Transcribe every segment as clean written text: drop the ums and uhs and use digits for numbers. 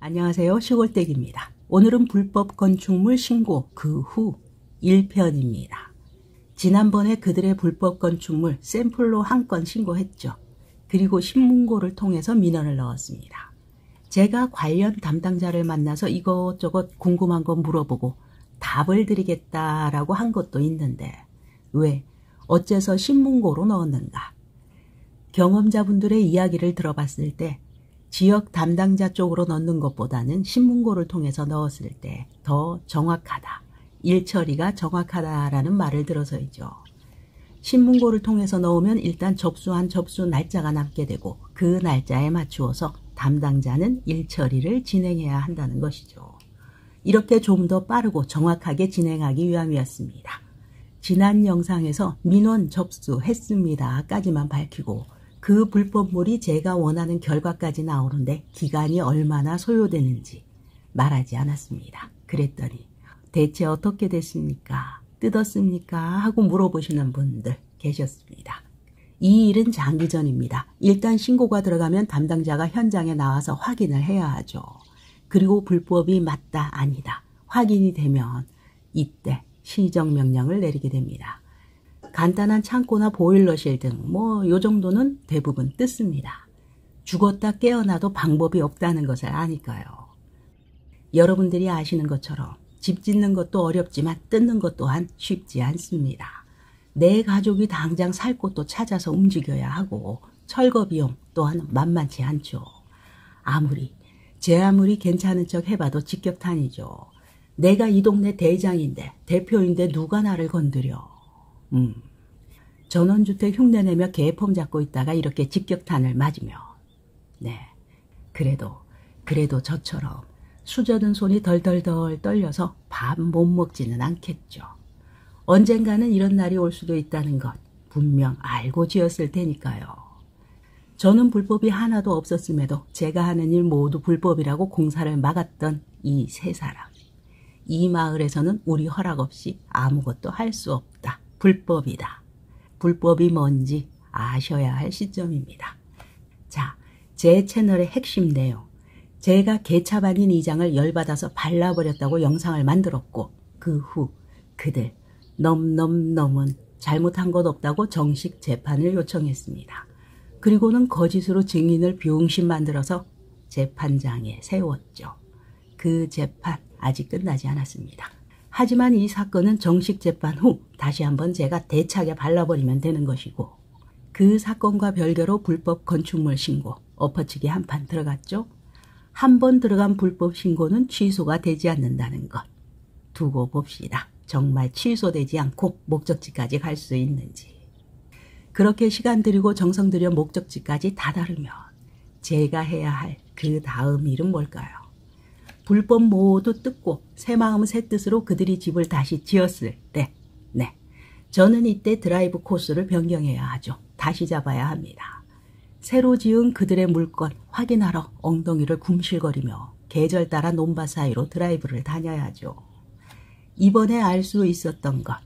안녕하세요. 시골댁입니다. 오늘은 불법 건축물 신고 그 후 1편입니다. 지난번에 그들의 불법 건축물 샘플로 한 건 신고했죠. 그리고 신문고를 통해서 민원을 넣었습니다. 제가 관련 담당자를 만나서 이것저것 궁금한 거 물어보고 답을 드리겠다라고 한 것도 있는데 왜 어째서 신문고로 넣었는가? 경험자분들의 이야기를 들어봤을 때 지역 담당자 쪽으로 넣는 것보다는 신문고를 통해서 넣었을 때 더 정확하다. 일처리가 정확하다라는 말을 들어서이죠. 신문고를 통해서 넣으면 일단 접수한 접수 날짜가 남게 되고 그 날짜에 맞추어서 담당자는 일처리를 진행해야 한다는 것이죠. 이렇게 좀 더 빠르고 정확하게 진행하기 위함이었습니다. 지난 영상에서 민원 접수했습니다 까지만 밝히고 그 불법물이 제가 원하는 결과까지 나오는데 기간이 얼마나 소요되는지 말하지 않았습니다. 그랬더니 대체 어떻게 됐습니까? 뜯었습니까? 하고 물어보시는 분들 계셨습니다. 이 일은 장기전입니다. 일단 신고가 들어가면 담당자가 현장에 나와서 확인을 해야 하죠. 그리고 불법이 맞다 아니다 확인이 되면 이때 시정명령을 내리게 됩니다. 간단한 창고나 보일러실 등 요 정도는 대부분 뜯습니다. 죽었다 깨어나도 방법이 없다는 것을 아니까요. 여러분들이 아시는 것처럼 집 짓는 것도 어렵지만 뜯는 것 또한 쉽지 않습니다. 내 가족이 당장 살 곳도 찾아서 움직여야 하고 철거 비용 또한 만만치 않죠. 제 아무리 괜찮은 척 해봐도 직격탄이죠. 내가 이 동네 대장인데 대표인데 누가 나를 건드려. 전원주택 흉내내며 개폼 잡고 있다가 이렇게 직격탄을 맞으면 그래도 저처럼 수저든 손이 덜덜덜 떨려서 밥 못 먹지는 않겠죠. 언젠가는 이런 날이 올 수도 있다는 것 분명 알고 지었을 테니까요. 저는 불법이 하나도 없었음에도 제가 하는 일 모두 불법이라고 공사를 막았던 이 세 사람. 이 마을에서는 우리 허락 없이 아무것도 할 수 없다. 불법이다. 불법이 뭔지 아셔야 할 시점입니다. 자, 제 채널의 핵심 내용. 제가 개차반인 이장을 열받아서 발라버렸다고 영상을 만들었고 그 후 그들 넘은 잘못한 것 없다고 정식 재판을 요청했습니다. 그리고는 거짓으로 증인을 병신 만들어서 재판장에 세웠죠. 그 재판 아직 끝나지 않았습니다. 하지만 이 사건은 정식 재판 후 다시 한번 제가 대차게 발라버리면 되는 것이고 그 사건과 별개로 불법 건축물 신고 엎어치기 한판 들어갔죠. 한 번 들어간 불법 신고는 취소가 되지 않는다는 것. 두고 봅시다. 정말 취소되지 않고 목적지까지 갈 수 있는지. 그렇게 시간 들이고 정성 들여 목적지까지 다다르면 제가 해야 할 그 다음 일은 뭘까요? 불법 모두 뜯고 새 마음 새 뜻으로 그들이 집을 다시 지었을 때 저는 이때 드라이브 코스를 변경해야 하죠. 다시 잡아야 합니다. 새로 지은 그들의 물건 확인하러 엉덩이를 굼실거리며 계절 따라 논밭 사이로 드라이브를 다녀야죠. 이번에 알 수 있었던 것.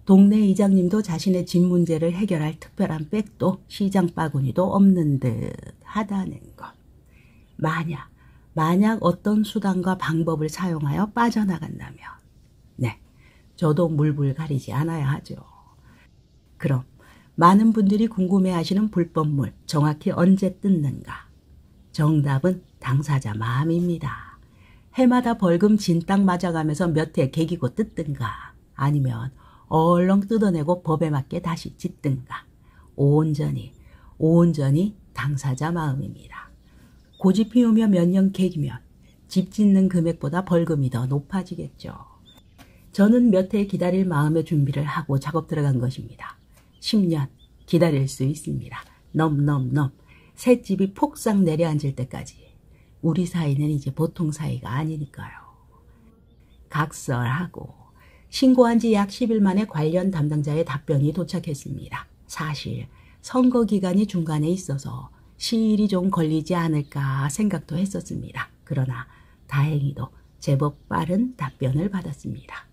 동네 이장님도 자신의 집 문제를 해결할 특별한 백도 시장 바구니도 없는 듯 하다는 것. 만약 어떤 수단과 방법을 사용하여 빠져나간다면 저도 물불 가리지 않아야 하죠. 그럼 많은 분들이 궁금해하시는 불법물 정확히 언제 뜯는가? 정답은 당사자 마음입니다. 해마다 벌금 진딱 맞아가면서 몇 해 개기고 뜯든가 아니면 얼렁 뜯어내고 법에 맞게 다시 짓든가 온전히 당사자 마음입니다. 고집 피우며 몇 년 개기면 집 짓는 금액보다 벌금이 더 높아지겠죠. 저는 몇 해 기다릴 마음의 준비를 하고 작업 들어간 것입니다. 10년 기다릴 수 있습니다. 새 집이 폭삭 내려앉을 때까지. 우리 사이는 이제 보통 사이가 아니니까요. 각설하고 신고한 지 약 10일 만에 관련 담당자의 답변이 도착했습니다. 사실 선거 기간이 중간에 있어서 시일이 좀 걸리지 않을까 생각도 했었습니다. 그러나 다행히도 제법 빠른 답변을 받았습니다.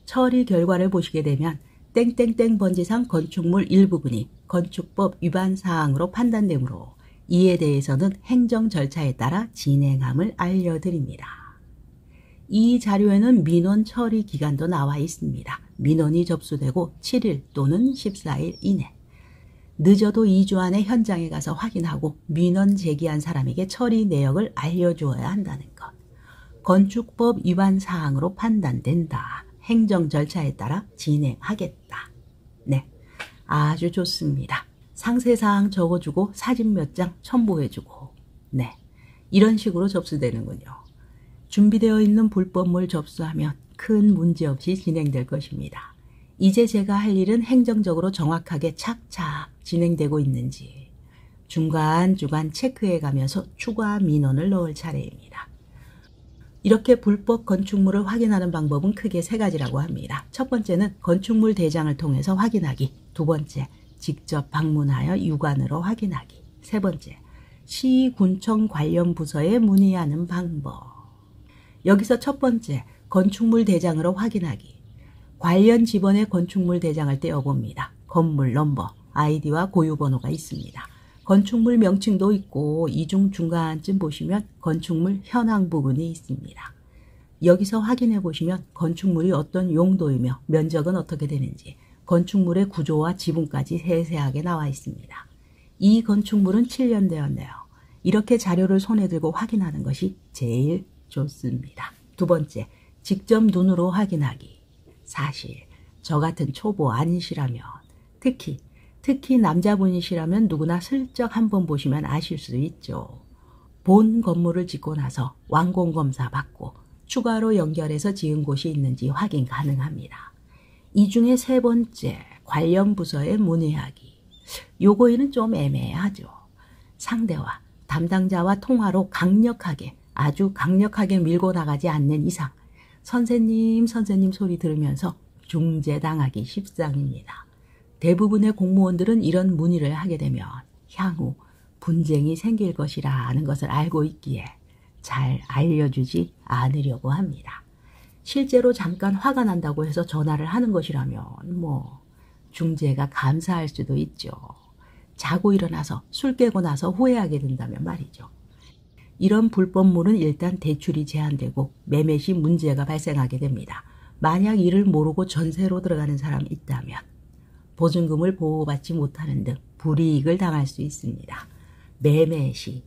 처리 결과를 보시게 되면 땡땡땡 번지상 건축물 일부분이 건축법 위반 사항으로 판단되므로 이에 대해서는 행정 절차에 따라 진행함을 알려드립니다. 이 자료에는 민원 처리 기간도 나와 있습니다. 민원이 접수되고 7일 또는 14일 이내, 늦어도 2주 안에 현장에 가서 확인하고 민원 제기한 사람에게 처리 내역을 알려주어야 한다는 것. 건축법 위반 사항으로 판단된다. 행정 절차에 따라 진행하겠다. 네, 아주 좋습니다. 상세사항 적어주고 사진 몇 장 첨부해주고, 네, 이런 식으로 접수되는군요. 준비되어 있는 불법물 접수하면 큰 문제 없이 진행될 것입니다. 이제 제가 할 일은 행정적으로 정확하게 착착 진행되고 있는지 중간중간 체크해가면서 추가 민원을 넣을 차례입니다. 이렇게 불법 건축물을 확인하는 방법은 크게 3가지라고 합니다. 첫 번째는 건축물 대장을 통해서 확인하기. 두 번째, 직접 방문하여 육안으로 확인하기. 세 번째, 시군청 관련 부서에 문의하는 방법. 여기서 첫 번째, 건축물 대장으로 확인하기. 관련 지번의 건축물 대장을 떼어봅니다. 건물 넘버, 아이디와 고유번호가 있습니다. 건축물 명칭도 있고 이중 중간쯤 보시면 건축물 현황 부분이 있습니다. 여기서 확인해 보시면 건축물이 어떤 용도이며 면적은 어떻게 되는지, 건축물의 구조와 지붕까지 세세하게 나와 있습니다. 이 건축물은 7년 되었네요. 이렇게 자료를 손에 들고 확인하는 것이 제일 좋습니다. 두 번째, 직접 눈으로 확인하기. 사실 저 같은 초보 아니시라면, 특히 남자분이시라면 누구나 슬쩍 한번 보시면 아실 수 있죠. 본 건물을 짓고 나서 완공검사 받고 추가로 연결해서 지은 곳이 있는지 확인 가능합니다. 이 중에 세 번째, 관련 부서에 문의하기. 요거는 좀 애매하죠. 상대와 담당자와 통화로 아주 강력하게 밀고 나가지 않는 이상 선생님 소리 들으면서 중재당하기 십상입니다. 대부분의 공무원들은 이런 문의를 하게 되면 향후 분쟁이 생길 것이라는 것을 알고 있기에 잘 알려주지 않으려고 합니다. 실제로 잠깐 화가 난다고 해서 전화를 하는 것이라면 중재가 감사할 수도 있죠. 자고 일어나서 술 깨고 나서 후회하게 된다면 말이죠. 이런 불법물은 일단 대출이 제한되고 매매 시 문제가 발생하게 됩니다. 만약 이를 모르고 전세로 들어가는 사람이 있다면 보증금을 보호받지 못하는 등 불이익을 당할 수 있습니다. 매매 시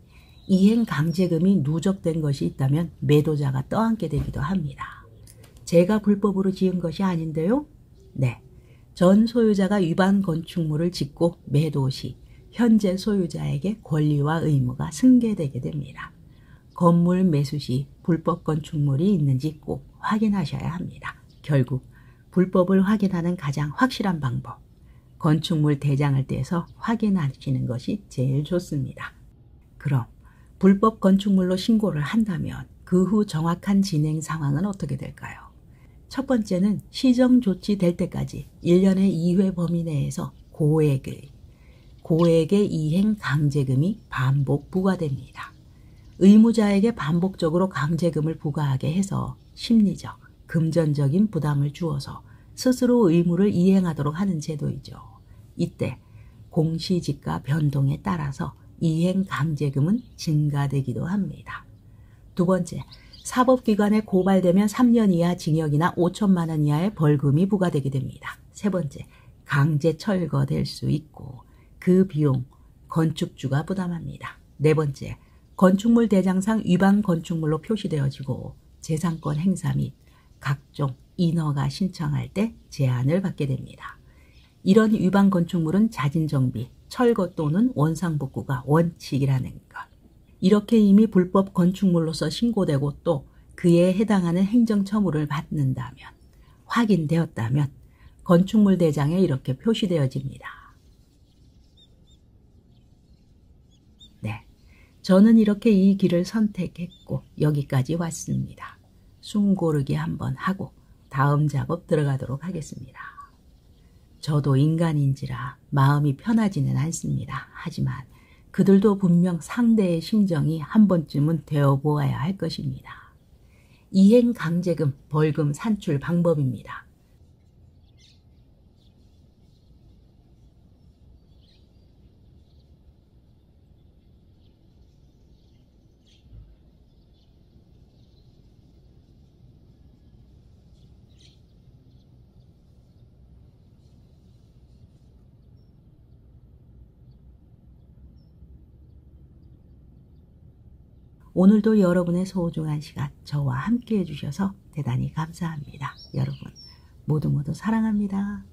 이행 강제금이 누적된 것이 있다면 매도자가 떠안게 되기도 합니다. 제가 불법으로 지은 것이 아닌데요? 네, 전 소유자가 위반 건축물을 짓고 매도 시 현재 소유자에게 권리와 의무가 승계되게 됩니다. 건물 매수 시 불법 건축물이 있는지 꼭 확인하셔야 합니다. 결국 불법을 확인하는 가장 확실한 방법, 건축물 대장을 떼서 확인하시는 것이 제일 좋습니다. 그럼 불법 건축물로 신고를 한다면 그 후 정확한 진행 상황은 어떻게 될까요? 첫 번째는 시정 조치될 때까지 1년의 2회 범위 내에서 고액의 이행 강제금이 반복 부과됩니다. 의무자에게 반복적으로 강제금을 부과하게 해서 심리적, 금전적인 부담을 주어서 스스로 의무를 이행하도록 하는 제도이죠. 이때 공시지가 변동에 따라서 이행 강제금은 증가되기도 합니다. 두 번째, 사법기관에 고발되면 3년 이하 징역이나 5천만 원 이하의 벌금이 부과되게 됩니다. 세 번째, 강제 철거될 수 있고 그 비용 건축주가 부담합니다. 네 번째, 건축물 대장상 위반 건축물로 표시되어지고 재산권 행사 및 각종 인허가 신청할 때 제한을 받게 됩니다. 이런 위반 건축물은 자진정비, 철거 또는 원상복구가 원칙이라는 것. 이렇게 이미 불법 건축물로서 신고되고 또 그에 해당하는 행정처분을 받는다면, 확인되었다면 건축물 대장에 이렇게 표시되어집니다. 네, 저는 이렇게 이 길을 선택했고 여기까지 왔습니다. 숨 고르기 한번 하고 다음 작업 들어가도록 하겠습니다. 저도 인간인지라 마음이 편하지는 않습니다. 하지만 그들도 분명 상대의 심정이 한 번쯤은 되어보아야 할 것입니다. 이행 강제금, 벌금 산출 방법입니다. 오늘도 여러분의 소중한 시간 저와 함께 해주셔서 대단히 감사합니다. 여러분 모두 모두 사랑합니다.